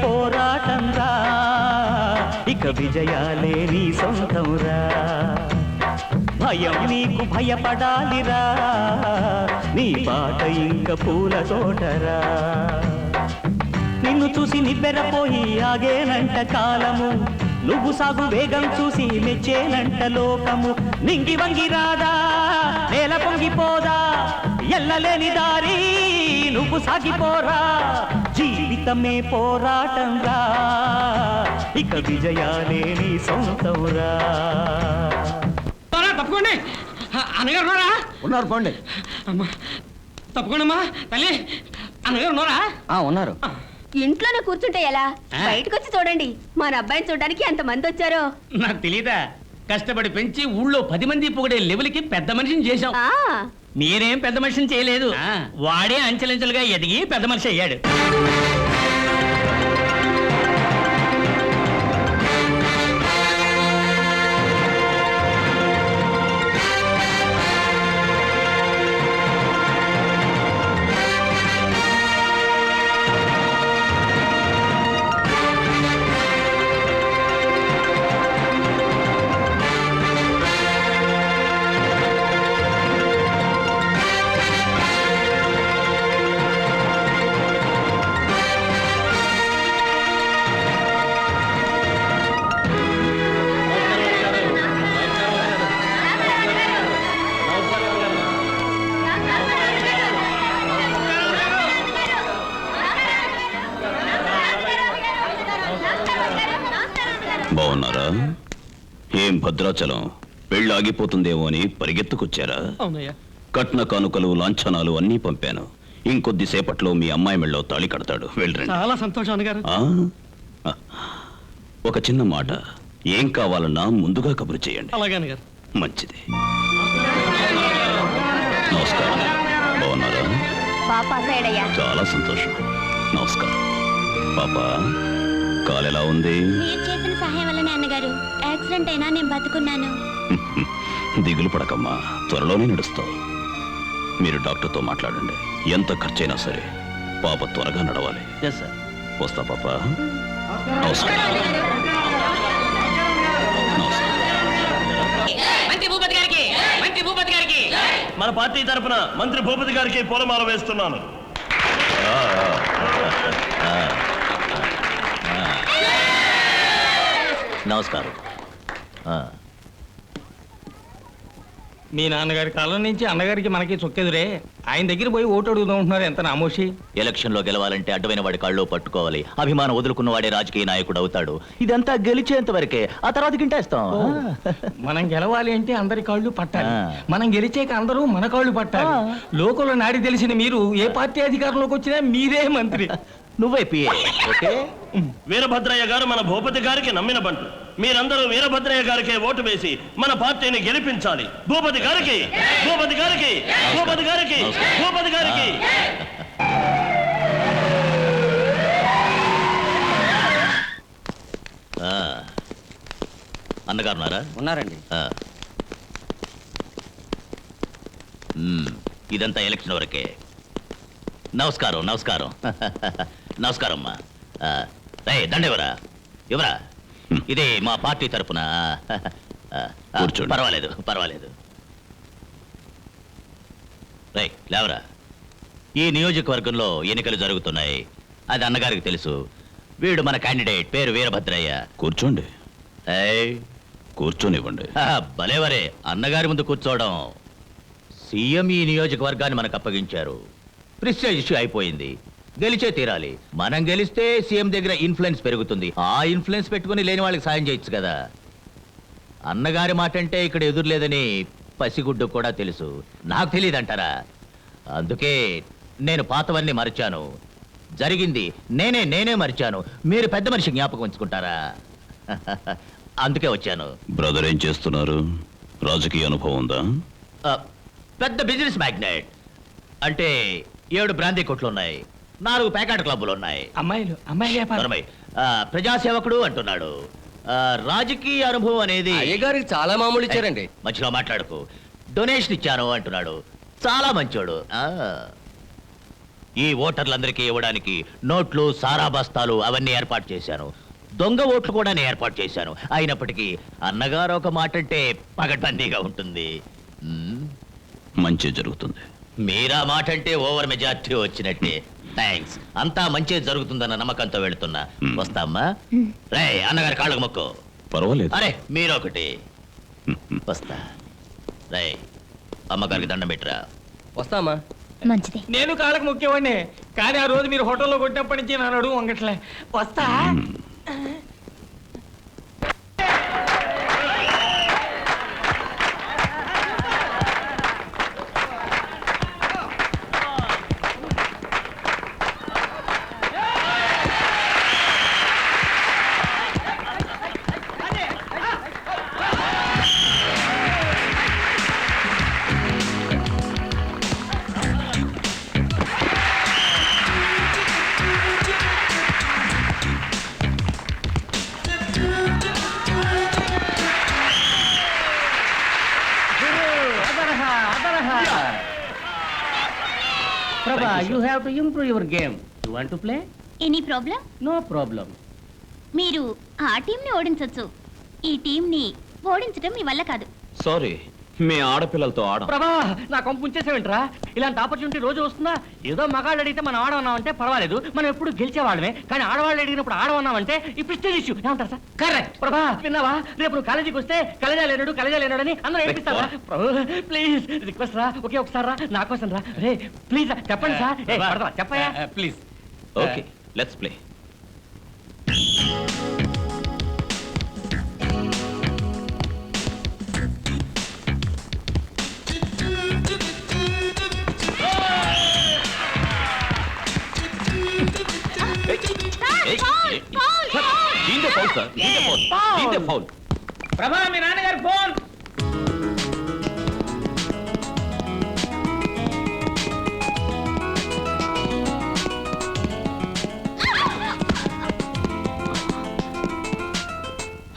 పోరాటంరా, ఇక విజయాలే నీ సొంతంరా. భయం నీకు భయపడాలిరా, నీ బాట ఇంక పూల తోటరా. నిన్ను చూసి నివ్వెరపోయి ఆగేనంట కాలము, నువ్వు సాగు వేగం చూసి మెచ్చేనంట లోకము. నింగి వంగి రాదా, నేల పొంగిపోదా, ఎల్లలేని దారి నువ్వు సాగిపోరా. జీవితమే పోరాటంరా, ఇక విజయాలే నీ సొంతంరా. తప్పకోండి, అన్నగారు ఉన్నారా? ఉన్నారు, పోండి. అమ్మా తప్పకుండా అమ్మా తల్లి, అన్నగారు ఉన్నారా? ఉన్నారు. ఇంట్లోనే కూర్చుంటే ఎలా? బయటకు వచ్చి చూడండి, మన అబ్బాయిని చూడడానికి ఎంత మంది వచ్చారో. నాకు తెలీదా? కష్టపడి పెంచి ఊళ్ళో 10 మంది పొగిడే లెవెల్కి పెద్ద మనిషిని చేశాం. మీరేం పెద్ద మనిషిని చేయలేదు, వాడే అంచెలంచెలుగా ఎదిగి పెద్ద మనిషి అయ్యాడు. బాగున్నారా? ఏం భద్రాచలం పెళ్ళి ఆగిపోతుందేమో అని పరిగెత్తుకొచ్చారా? కట్న కానుకలు లాంఛనాలు అన్నీ పంపాను. ఇంకొద్దిసేపట్లో మీ అమ్మాయి మెళ్ళో తాళి కడతాడు. వెళ్ళండి. చాలా సంతోషం అన్నగారు. ఒక చిన్న మాట, ఏం కావాలన్నా ముందుగా కబురు చేయండి. అలాగే అన్నగారు. మంచిది. నమస్కారం. బాగున్నారా? చాలా సంతోషం. నమస్కారం. పాప కాలెలా ఉంది? మీరు చేసిన సహాయం వల్లనే అన్నగారు, యాక్సిడెంట్ అయినా నేను బతుకున్నాను. దిగులు పడకమ్మా, త్వరలోనే నడుస్తావు. మీరు డాక్టర్తో మాట్లాడండి. ఎంత ఖర్చైనా సరే పాప త్వరగా నడవాలి. వస్తా పాప. నమస్కారం. మన పార్టీ తరఫున మంత్రి భూపతి గారికి పూలమాల వేస్తున్నాను. నమస్కారం. మీ నాన్నగారి కాలం నుంచి అన్నగారికి మనకి చొక్కెదురే. ఆయన దగ్గర పోయి ఓటు అడుగుతూ ఉంటున్నారు. ఎంత నామోషి. ఎలక్షన్ లో గెలవాలంటే అడ్డమైన వాడి కాళ్ళు పట్టుకోవాలి. అభిమానం వదులుకున్న వాడే రాజకీయ నాయకుడు అవుతాడు. ఇదంతా గెలిచేంత వరకే, ఆ తర్వాత గింటేస్తాం. మనం గెలవాలి అంటే అందరి కాళ్ళు పట్టాలి. మనం గెలిచాక అందరూ మన కాళ్ళు పట్టాలి. లోకంలో నాడి తెలిసిన మీరు ఏ పార్టీ అధికారంలోకి వచ్చినా మీరే మంత్రి. నువ్వే పిఏ. ఓకే. వీరభద్రయ్య గారు మన భూపతి గారికి నమ్మిన బంటు. మీరందరూ వీరభద్రయ్య గారికి ఓటు వేసి మన పార్టీని గెలిపించాలి. భూపతి గారికి, భూపతి గారికి, భూపతి గారికి, భూపతి గారికి. అన్నగారు ఉన్నారా? ఉన్నారండి. ఇదంతా ఎలక్షన్ వరకే. నమస్కారం. నమస్కారం. నమస్కారం అమ్మా. దండెవరా? ఎవరా? ఇది మా పార్టీ తరఫున. పర్వాలేదు, పర్వాలేదు. లేవరా. ఈ నియోజకవర్గంలో ఎన్నికలు జరుగుతున్నాయి, అది అన్నగారికి తెలుసు. వీడు మన క్యాండిడేట్, పేరు వీరభద్రయ్య. కూర్చోండి. కూర్చోనివ్వండి. భలేవరే, అన్నగారి ముందు కూర్చోవడం. సీఎం ఈ నియోజకవర్గాన్ని మనకు అప్పగించారు. ప్రెస్టేజ్ ఇష్యూ అయిపోయింది. గెలిచే తీరాలి. మనం గెలిస్తే సీఎం దగ్గర ఇన్ఫ్లుయెన్స్ పెరుగుతుంది. ఆ ఇన్ఫ్లుయెన్స్ పెట్టుకుని లేని వాళ్ళకి సాయం చేయొచ్చు కదా. అన్నగారి మాట అంటే ఇక్కడ ఎదురులేదని పసిగుడ్డు కూడా తెలుసు. నాకు తెలియదంటారా? అందుకే నేను పాతవన్నీ మరిచాను. జరిగింది నేనే మరిచాను. మీరు పెద్ద మనిషి జ్ఞాపకం ఉంచుకుంటారా? అందుకే వచ్చాను. బ్రదర్ ఏం చేస్తున్నారు? రాజకీయ అనుభవం ఉందా? పెద్ద బిజినెస్ మ్యాగ్నెట్. అంటే 7 బ్రాందీ కొట్లు ఉన్నాయి, 4 ప్యాకెట్ క్లబ్బులు ఉన్నాయి. అమ్మాయిలు ప్రజాసేవకుడు అంటున్నాడు. రాజకీయ అనుభవం అనేది అయ్యగారికి చాలా మామూలు ఇచ్చారండి. మధ్యలో మాట్లాడుకు. డొనేషన్ ఇచ్చాను అంటున్నాడు. చాలా మంచోడు. ఈ ఓటర్లందరికీ ఇవ్వడానికి నోట్లు సారా బస్తాలు అవన్నీ ఏర్పాటు చేశాను. దొంగ ఓట్లు కూడా నేను ఏర్పాటు చేశాను. అయినప్పటికీ అన్నగారు ఒక మాట అంటే పగడ్బందీగా ఉంటుంది. మంచి జరుగుతుంది. మీరా మాట అంటే ఓవర్ మెజార్టీ వచ్చినట్టే. థ్యాంక్స్. అంతా మంచి జరుగుతుందన్న నమ్మకంతో వెళుతున్నా. వస్తామ్మా. రే అన్నగారి కాళ్ళకు మొక్కు. పర్వాలేదు. అరే మీరొకటి. వస్తా. రే అమ్మగారికి దండం పెట్టరా. వస్తామా? మంచిది. నేను కాళ్ళకు ముఖ్యవాడిని, కానీ ఆ రోజు మీరు హోటల్లో కొట్టినప్పటి నుంచి నా అడుగు వంగట్లే. వస్తా. Prabha, you have to improve your game. You want to play? Any problem? No problem. మీరు ఆ టీంని ఓడించొచ్చు, ఈ టీంని ఓడించడం మీ వల్ల కాదు. సారీ, మీ ఆడపిల్లలతో ఆడ. ప్రభా, నా కొంపు ఉంచేసేవేంట్రా? ఇలాంటి ఆపర్చునిటీ రోజు వస్తుందా? ఏదో మగాళ్ళు అడిగితే మనం ఆడమన్నామంటే పర్వాలేదు, మనం ఎప్పుడు గెలిచేవాళ్ళమే. కానీ ఆడవాళ్ళు అడిగినప్పుడు ఆడమన్నామంటే ఈ ప్రెస్టీజ్ ఇష్యూ. ఏమంటారు సార్? కరెక్ట్. ప్రభా విన్నావా? రేపు నువ్వు కాలేజీకి వస్తే కలేజా లేనాడు అని అందరూ ఏడిపిస్తారా? ప్లీజ్ రిక్వెస్ట్ రా, ఒకే ఒకసారి రా, నా కోసం రా. రే ప్లీజ్ చెప్పండి సార్. చెప్పయ్యా please. Okay, let's play. Prabha మీ నాన్నగారు ఫోన్.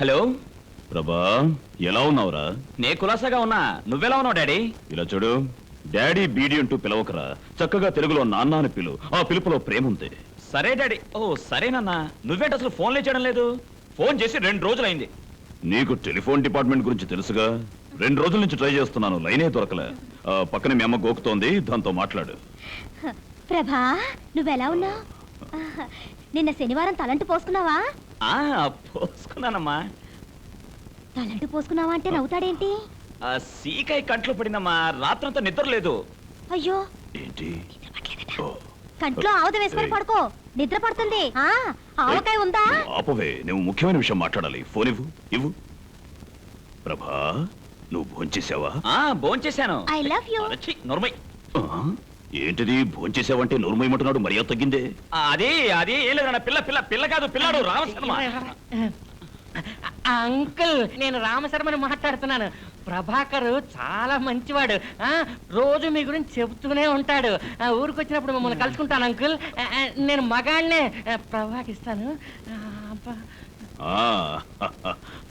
హలో ప్రభా, ఎలా ఉన్నావురా? నే కులాసాగా ఉన్నా, నువ్వెలా ఉన్నావు డాడీ? ఇలా చూడు, డాడీ బీడీ అంటూ పిలవకరా. చక్కగా తెలుగులో నాన్న అని పిలు. ఆ పిలుపులో ప్రేమ ఉంది. సరే డాడీ. ఓ సరేనన్నా. నువ్వేంటి అసలు ఫోన్లే చేయడం లేదు? ఫోన్ చేసి 2 రోజులైంది. నీకు టెలిఫోన్ డిపార్ట్మెంట్ గురించి తెలుసుగా. 2 రోజుల నుంచి ట్రై చేస్తున్నాను, లైనే దొరకలే. పక్కన మీ అమ్మ గోకుతోంది, దాంతో మాట్లాడు. ప్రభా, నువ్వెలా ఉన్నావు? నిన్న శనివారం తలంటు పోసుకున్నావా? పోసుకున్నానమ్మా. తలంటు పోసుకున్నావా అంటే నవ్వుతాడేంటి? సీకాయ కంట్లో పడిందమ్మా, రాత్రంతా నిద్ర లేదు. అయ్యో, ఏంటి? కంట్లో ఆవద వేసుకొని పడుకో, నిద్ర పడుతుంది. ఆవకాయ ఉందా? ఆపవే, నువ్వు ముఖ్యమైన విషయం మాట్లాడాలి. ఫోన్ ఇవ్వు. ఇవ్వు. ప్రభా, నువ్వు భోంచేసావా? భోంచేశాను. I love you. నోర్మై. ఏంటిది భోంచేసావంటే నోరుమోయమంటున్నాడు? మర్యాద తగ్గిందే. అదే ఏం లేదు, పిల్ల కాదు, పిల్లాడు రామశర్మ. అంకుల్, నేను రామశర్మని మాట్లాడుతున్నాను. ప్రభాకర్ చాలా మంచివాడు. రోజు మీ గురించి చెబుతూనే ఉంటాడు. ఊరికి వచ్చినప్పుడు మిమ్మల్ని కలుసుకుంటాను అంకుల్. నేను మగాడినే ప్రభాకిస్తాను.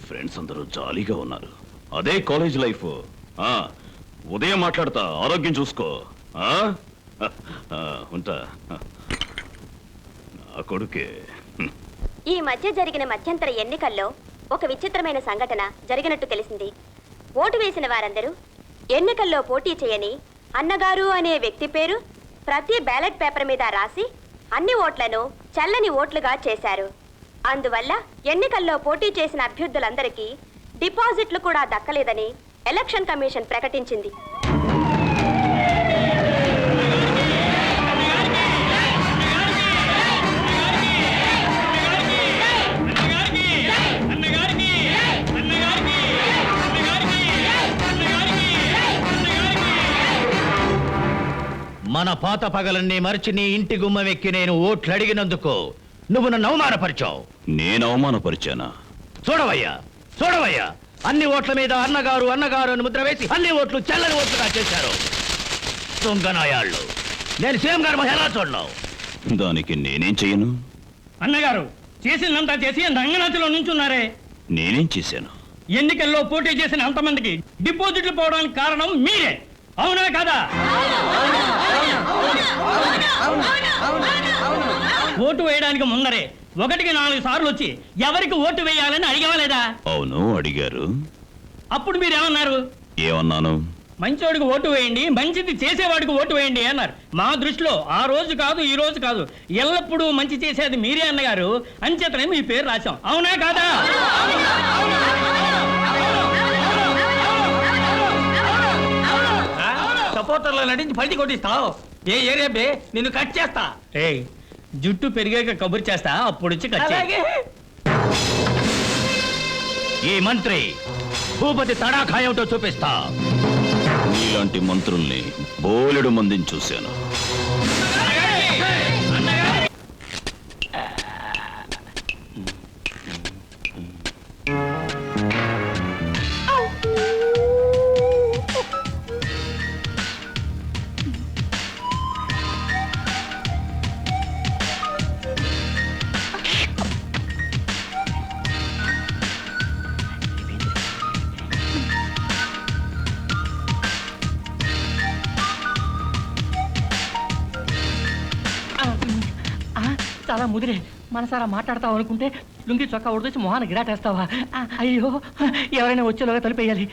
ఫ్రెండ్స్ అందరూ జాలీగా ఉన్నారు. అదే కాలేజ్ లైఫ్. ఉదయం మాట్లాడతా, ఆరోగ్యం చూసుకో. ఉంటా. నా కొడుకే. ఈ మధ్య జరిగిన మధ్యంతర ఎన్నికల్లో ఒక విచిత్రమైన సంఘటన జరిగినట్టు తెలిసింది. ఓటు వేసిన వారందరూ ఎన్నికల్లో పోటీ చేయని అన్నగారు అనే వ్యక్తి పేరు ప్రతి బ్యాలెట్ పేపర్ మీద రాసి అన్ని ఓట్లను చల్లని ఓట్లుగా చేశారు. అందువల్ల ఎన్నికల్లో పోటీ చేసిన అభ్యర్థులందరికీ డిపాజిట్లు కూడా దక్కలేదని ఎలక్షన్ కమిషన్ ప్రకటించింది. మన పాత పగలన్నీ మరిచి నీ ఇంటి గుమ్మం ఎక్కి నేను ఓట్లు అడిగినందుకు నువ్వు నన్ను అవమానపరిచావు. నేను అవమానపరిచానా? చూడవయ్యా, అన్ని ఓట్ల మీద అన్నగారు అని ముద్ర వేసి అన్ని ఓట్లు చల్లని ఓట్లుగా చేశారు. దొంగనాయాళ్ళు. నేను సీఎం గారు ఎలా చూడను? దానికి నేనేం చెయ్యను? అన్నగారు చేసిందంతా చేసి రంగనాథులో నుంచున్నారే. నేనేం చేశాను? ఎన్నికల్లో పోటీ చేసిన అంతమందికి డిపాజిట్లు పోవడానికి కారణం మీరే, అవునా కదా? ఓటు వేయడానికి ముందరే 1కి 4 సార్లు వచ్చి ఎవరికి ఓటు వేయాలని అడిగవలేదా? అవును అడిగారు. అప్పుడు మీరేమన్నారు? ఏమన్నాను? మంచోడికి ఓటు వేయండి, మంచిది చేసేవాడికి ఓటు వేయండి అన్నారు. మా దృష్టిలో ఆ రోజు కాదు ఈ రోజు కాదు, ఎల్లప్పుడూ మంచి చేసేది మీరే అన్నగారు. అంచేతనే మీ పేరు రాశాం. అవునా కాదా? సపోర్టర్లో నటించి పల్టి కొట్టిస్తావు. ఏ ఏరియా బే, నిన్ను కట్ చేస్తా. ఏయ్, జుట్టు పెరిగాక కబురు చేస్తా, అప్పుడు వచ్చి కట్ చేయి. ఈ మంత్రి భూపతి తడాఖా ఏమిటో చూపిస్తా. నీలాంటి మంత్రుల్ని బోలెడు మందిని చూశాను. చాలా ముదిరే మనసారా మాట్లాడతావు అనుకుంటే లుంగి చొక్కా ఉడిదొచ్చి మొహాన్ని గిరాటేస్తావా? అయ్యో, ఎవరైనా వచ్చేలోగా తలిపేయాలి.